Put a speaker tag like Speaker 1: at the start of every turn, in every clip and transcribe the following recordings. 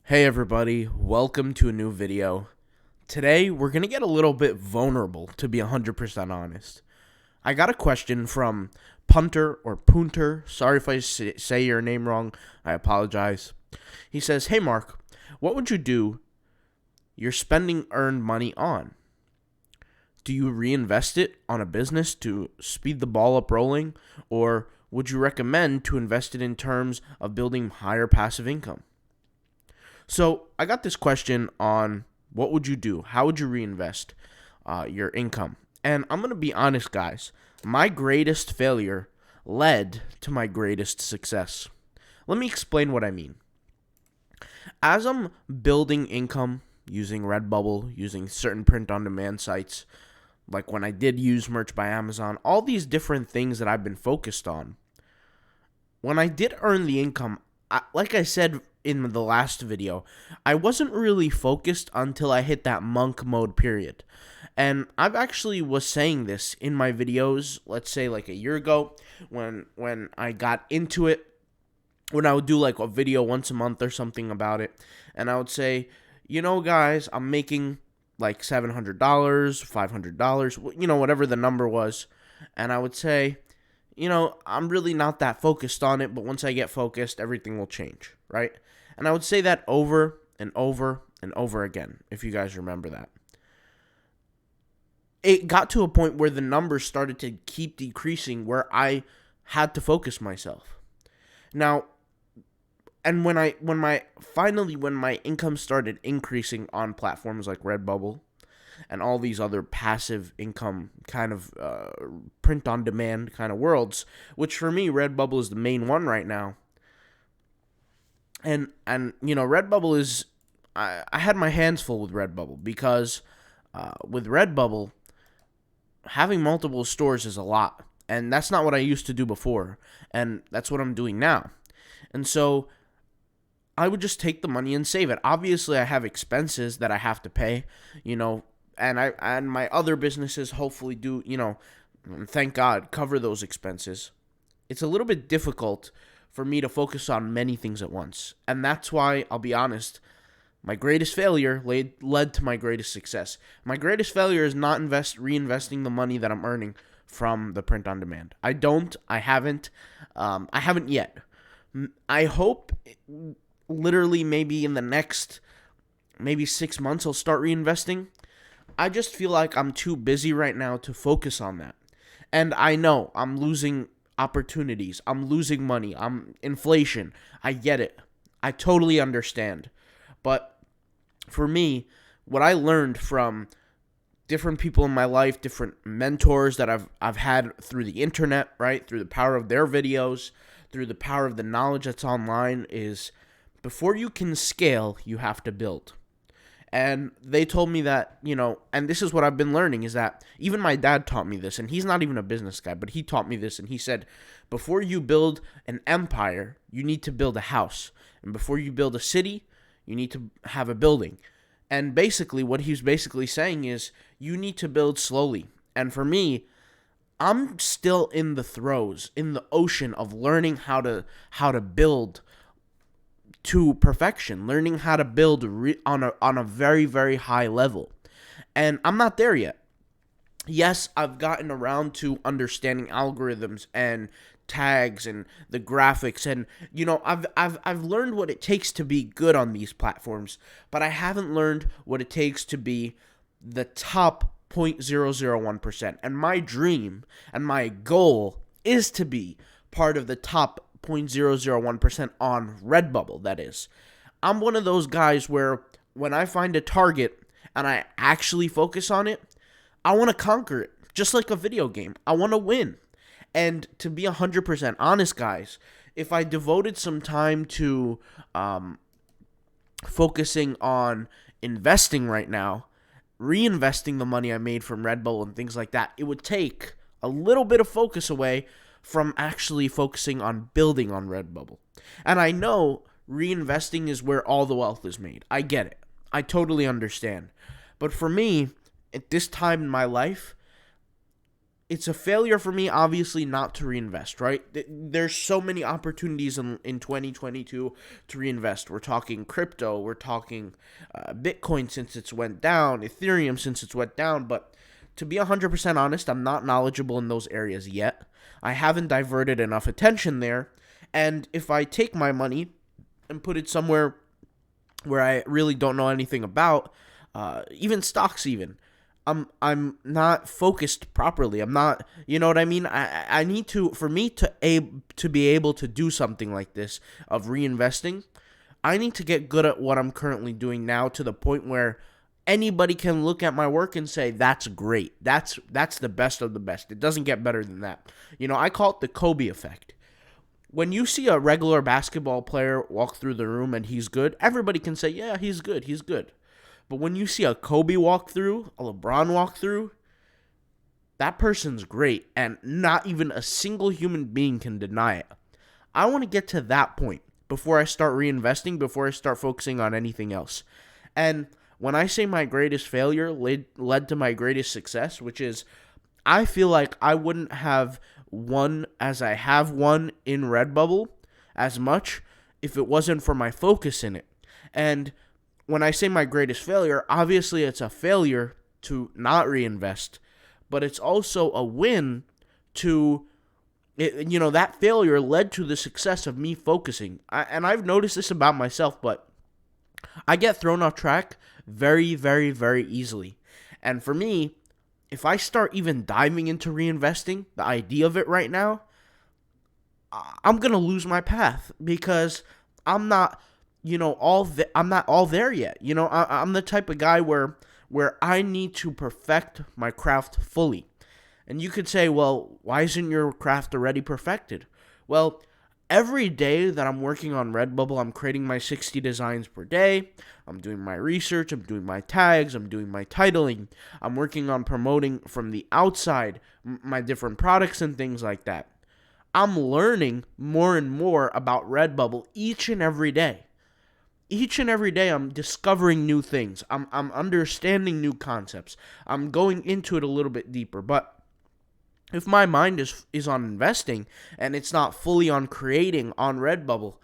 Speaker 1: Hey everybody, welcome to a new video. Today we're going to get a little bit vulnerable, to be 100% honest. I got a question from Punter or Punter. Sorry if I say your name wrong. I apologize. He says, "Hey Mark, what would you do you're spending earned money on? Do you reinvest it on a business to speed the ball up rolling, or would you recommend to invest it in terms of building higher passive income?" So I got this question on what would you do? How would you reinvest your income? And I'm going to be honest, guys. My greatest failure led to my greatest success. Let me explain what I mean. As I'm building income using Redbubble, using certain print-on-demand sites, like when I did use Merch by Amazon, all these different things that I've been focused on, when I did earn the income, like I said in the last video, I wasn't really focused until I hit that monk mode period. And I've actually was saying this in my videos, let's say like a year ago, when I got into it, when I would do like a video once a month or something about it, and I would say, guys, I'm making like $700, $500, whatever the number was, and I would say, I'm really not that focused on it, but once I get focused, everything will change, right? And I would say that over and over and over again, if you guys remember that. It got to a point where the numbers started to keep decreasing, where I had to focus myself. Now, and when my income started increasing on platforms like Redbubble and all these other passive income kind of print-on-demand kind of worlds, which for me, Redbubble is the main one right now. And Redbubble is, I had my hands full with Redbubble because with Redbubble, having multiple stores is a lot. And that's not what I used to do before. And that's what I'm doing now. And so I would just take the money and save it. Obviously, I have expenses that I have to pay, and my other businesses hopefully do, thank God, cover those expenses. It's a little bit difficult for me to focus on many things at once. And that's why, I'll be honest, my greatest failure led to my greatest success. My greatest failure is not reinvesting the money that I'm earning from the print on demand. I haven't yet. I hope literally maybe in the next 6 months I'll start reinvesting. I just feel like I'm too busy right now to focus on that. And I know I'm losing opportunities. I'm losing money. I'm inflation. I get it. I totally understand. But for me, what I learned from different people in my life, different mentors that I've had through the internet, right? Through the power of their videos, through the power of the knowledge that's online, is before you can scale, you have to build. And they told me that, and this is what I've been learning, is that even my dad taught me this, and he's not even a business guy, but he taught me this, and he said, before you build an empire, you need to build a house. And before you build a city, you need to have a building. And basically, what he's basically saying is, you need to build slowly. And for me, I'm still in the throes, in the ocean of learning how to build to perfection, learning how to build on a very, very high level. And I'm not there yet. Yes, I've gotten around to understanding algorithms and tags and the graphics, and I've learned what it takes to be good on these platforms, but I haven't learned what it takes to be the top 0.001%. And my dream and my goal is to be part of the top 0.001% on Redbubble, that is. I'm one of those guys where when I find a target and I actually focus on it, I want to conquer it, just like a video game. I want to win. And to be 100% honest, guys, if I devoted some time to focusing on investing right now, reinvesting the money I made from Redbubble and things like that, it would take a little bit of focus away from actually focusing on building on Redbubble. And I know reinvesting is where all the wealth is made. I get it. I totally understand. But for me, at this time in my life, it's a failure for me, obviously, not to reinvest, right? There's so many opportunities in 2022 to reinvest. We're talking crypto, we're talking Bitcoin since it's went down, Ethereum since it's went down, but to be 100% honest, I'm not knowledgeable in those areas yet. I haven't diverted enough attention there, and if I take my money and put it somewhere where I really don't know anything about, even stocks even, I'm not focused properly. I'm not, you know what I mean? I need to, for me to be able to do something like this of reinvesting, I need to get good at what I'm currently doing now to the point where anybody can look at my work and say, that's great. That's the best of the best. It doesn't get better than that. I call it the Kobe effect. When you see a regular basketball player walk through the room and he's good, everybody can say, yeah, he's good. But when you see a Kobe walk through, a LeBron walk through, that person's great, and not even a single human being can deny it. I want to get to that point before I start reinvesting, before I start focusing on anything else. And when I say my greatest failure led to my greatest success, which is I feel like I wouldn't have won as I have won in Redbubble as much if it wasn't for my focus in it. And when I say my greatest failure, obviously it's a failure to not reinvest, but it's also a win to, that failure led to the success of me focusing. And I've noticed this about myself, but I get thrown off track very, very, very easily. And for me, if I start even diving into reinvesting, the idea of it right now, I'm going to lose my path because I'm not I'm not all there yet. I'm the type of guy where I need to perfect my craft fully. And you could say, well, why isn't your craft already perfected? Well, every day that I'm working on Redbubble, I'm creating my 60 designs per day. I'm doing my research. I'm doing my tags. I'm doing my titling. I'm working on promoting from the outside my different products and things like that. I'm learning more and more about Redbubble each and every day. Each and every day, I'm discovering new things. I'm understanding new concepts. I'm going into it a little bit deeper. But if my mind is on investing and it's not fully on creating on Redbubble,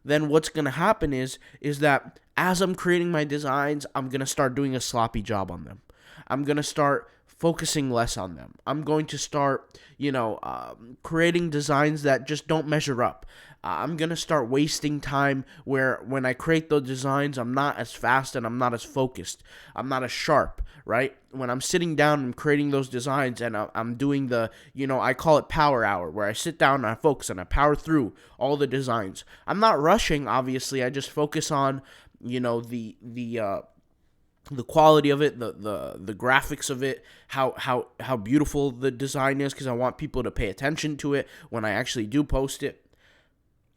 Speaker 1: then what's going to happen is that as I'm creating my designs, I'm going to start doing a sloppy job on them. I'm going to start focusing less on them. I'm going to start, creating designs that just don't measure up. I'm going to start wasting time where when I create those designs, I'm not as fast and I'm not as focused. I'm not as sharp, right? When I'm sitting down and creating those designs and I'm doing the, I call it power hour, where I sit down and I focus and I power through all the designs. I'm not rushing, obviously. I just focus on, the quality of it, the graphics of it, how beautiful the design is, because I want people to pay attention to it when I actually do post it.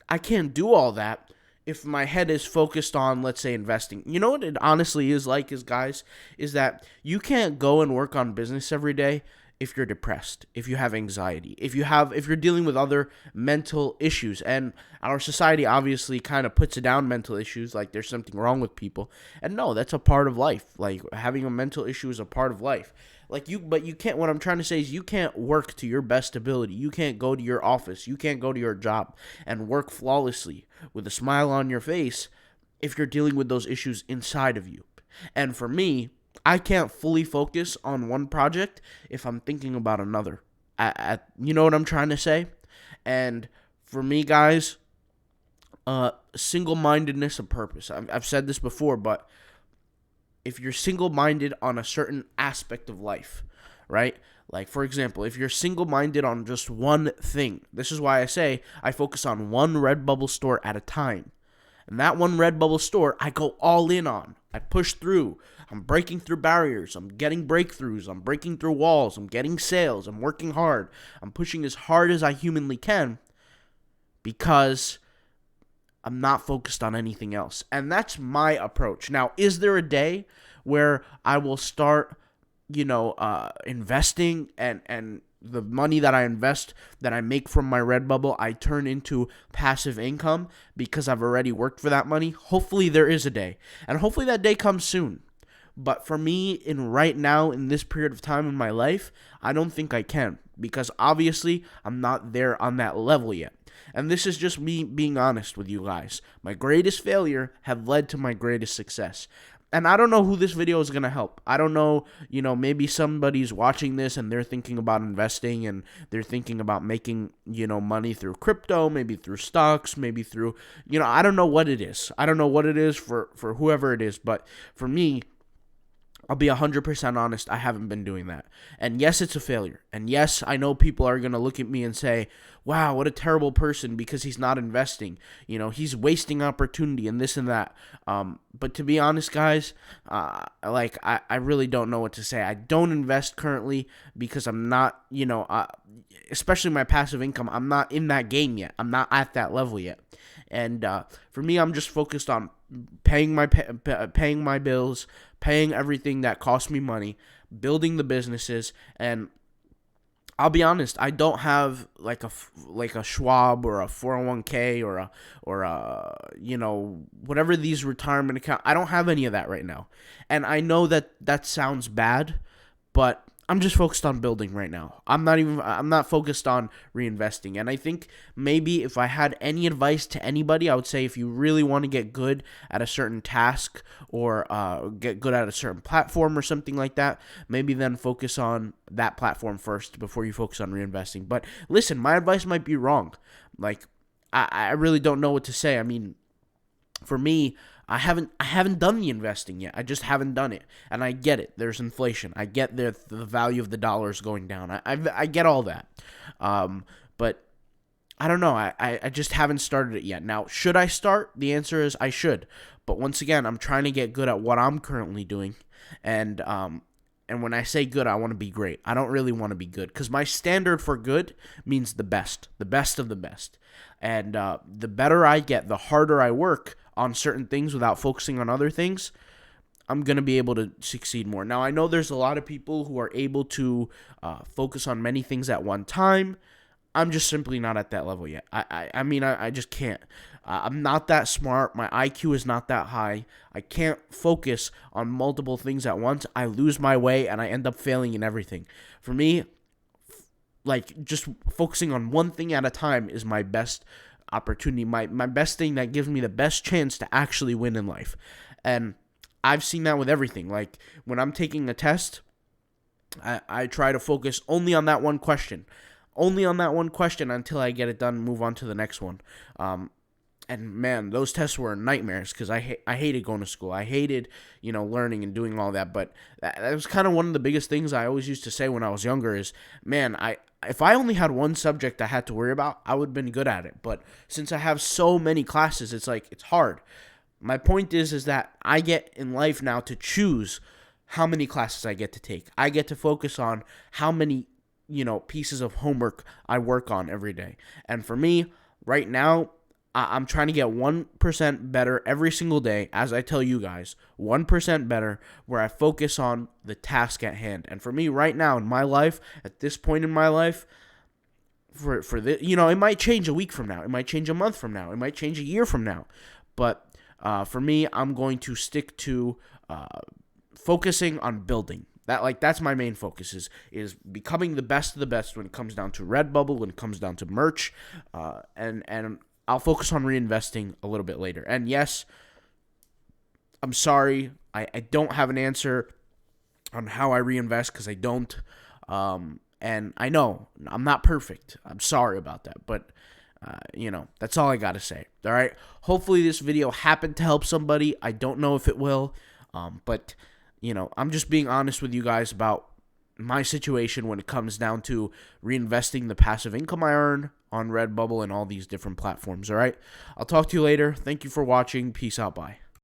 Speaker 1: I can't do all that if my head is focused on, let's say, investing. You know what it honestly is like, guys, is that you can't go and work on business every day if you're depressed, if you have anxiety, if you're dealing with other mental issues. And our society obviously kind of puts down mental issues, like there's something wrong with people. And no, that's a part of life. Like having a mental issue is a part of life. But you can't, what I'm trying to say is you can't work to your best ability. You can't go to your office. You can't go to your job and work flawlessly with a smile on your face if you're dealing with those issues inside of you. And for me, I can't fully focus on one project if I'm thinking about another. You know what I'm trying to say? And for me, guys, single-mindedness of purpose. I've said this before, but if you're single-minded on a certain aspect of life, right? Like, for example, if you're single-minded on just one thing, this is why I say I focus on one Redbubble store at a time. And that one Redbubble store, I go all in on. I push through. I'm breaking through barriers. I'm getting breakthroughs. I'm breaking through walls. I'm getting sales. I'm working hard. I'm pushing as hard as I humanly can because I'm not focused on anything else. And that's my approach. Now, is there a day where I will start, investing and the money that I invest, that I make from my Redbubble, I turn into passive income because I've already worked for that money? Hopefully there is a day. And hopefully that day comes soon. But for me, in right now, in this period of time in my life, I don't think I can, because obviously I'm not there on that level yet. And this is just me being honest with you guys. My greatest failure have led to my greatest success. And I don't know who this video is going to help. I don't know, maybe somebody's watching this and they're thinking about investing, and they're thinking about making, money through crypto, maybe through stocks, maybe through, I don't know what it is. I don't know what it is for whoever it is. But for me, I'll be 100% honest, I haven't been doing that. And yes, it's a failure. And yes, I know people are going to look at me and say, wow, what a terrible person because he's not investing. He's wasting opportunity and this and that. But to be honest, guys, I really don't know what to say. I don't invest currently because I'm not, especially my passive income, I'm not in that game yet. I'm not at that level yet. And for me, I'm just focused on paying my bills, paying everything that costs me money, building the businesses. And I'll be honest, I don't have like a Schwab or a 401k or a whatever these retirement account. I don't have any of that right now. And I know that sounds bad, but I'm just focused on building right now. I'm not focused on reinvesting. And I think maybe if I had any advice to anybody, I would say if you really want to get good at a certain task or get good at a certain platform or something like that, maybe then focus on that platform first before you focus on reinvesting. But listen, my advice might be wrong. Like, I really don't know what to say. I mean, for me, I haven't done the investing yet. I just haven't done it. And I get it. There's inflation. I get the value of the dollar is going down. I get all that. But I don't know. I just haven't started it yet. Now, should I start? The answer is I should. But once again, I'm trying to get good at what I'm currently doing. And when I say good, I want to be great. I don't really want to be good, because my standard for good means the best of the best. And the better I get, the harder I work on certain things without focusing on other things, I'm going to be able to succeed more. Now, I know there's a lot of people who are able to focus on many things at one time. I'm just simply not at that level yet. I just can't. I'm not that smart. My IQ is not that high. I can't focus on multiple things at once. I lose my way and I end up failing in everything. For me, like, just focusing on one thing at a time is my best opportunity, my best thing that gives me the best chance to actually win in life. And I've seen that with everything. Like, when I'm taking a test, I try to focus only on that one question. Only on that one question until I get it done and move on to the next one. And man, those tests were nightmares because I hated going to school. I hated, learning and doing all that. But that was kind of one of the biggest things I always used to say when I was younger is, man, if I only had one subject I had to worry about, I would have been good at it. But since I have so many classes, it's hard. My point is that I get in life now to choose how many classes I get to take. I get to focus on how many, pieces of homework I work on every day. And for me, right now, I'm trying to get 1% better every single day, as I tell you guys, 1% better, where I focus on the task at hand. And for me right now in my life, at this point in my life, for this, it might change a week from now, it might change a month from now, it might change a year from now, but for me, I'm going to stick to focusing on building. That's my main focus is becoming the best of the best when it comes down to Redbubble, when it comes down to merch, and I'll focus on reinvesting a little bit later. And yes, I'm sorry, I don't have an answer on how I reinvest because I don't. And I know I'm not perfect. I'm sorry about that. But, that's all I got to say. All right. Hopefully this video happened to help somebody. I don't know if it will. But, I'm just being honest with you guys about my situation when it comes down to reinvesting the passive income I earn on Redbubble and all these different platforms. All right. I'll talk to you later. Thank you for watching. Peace out. Bye.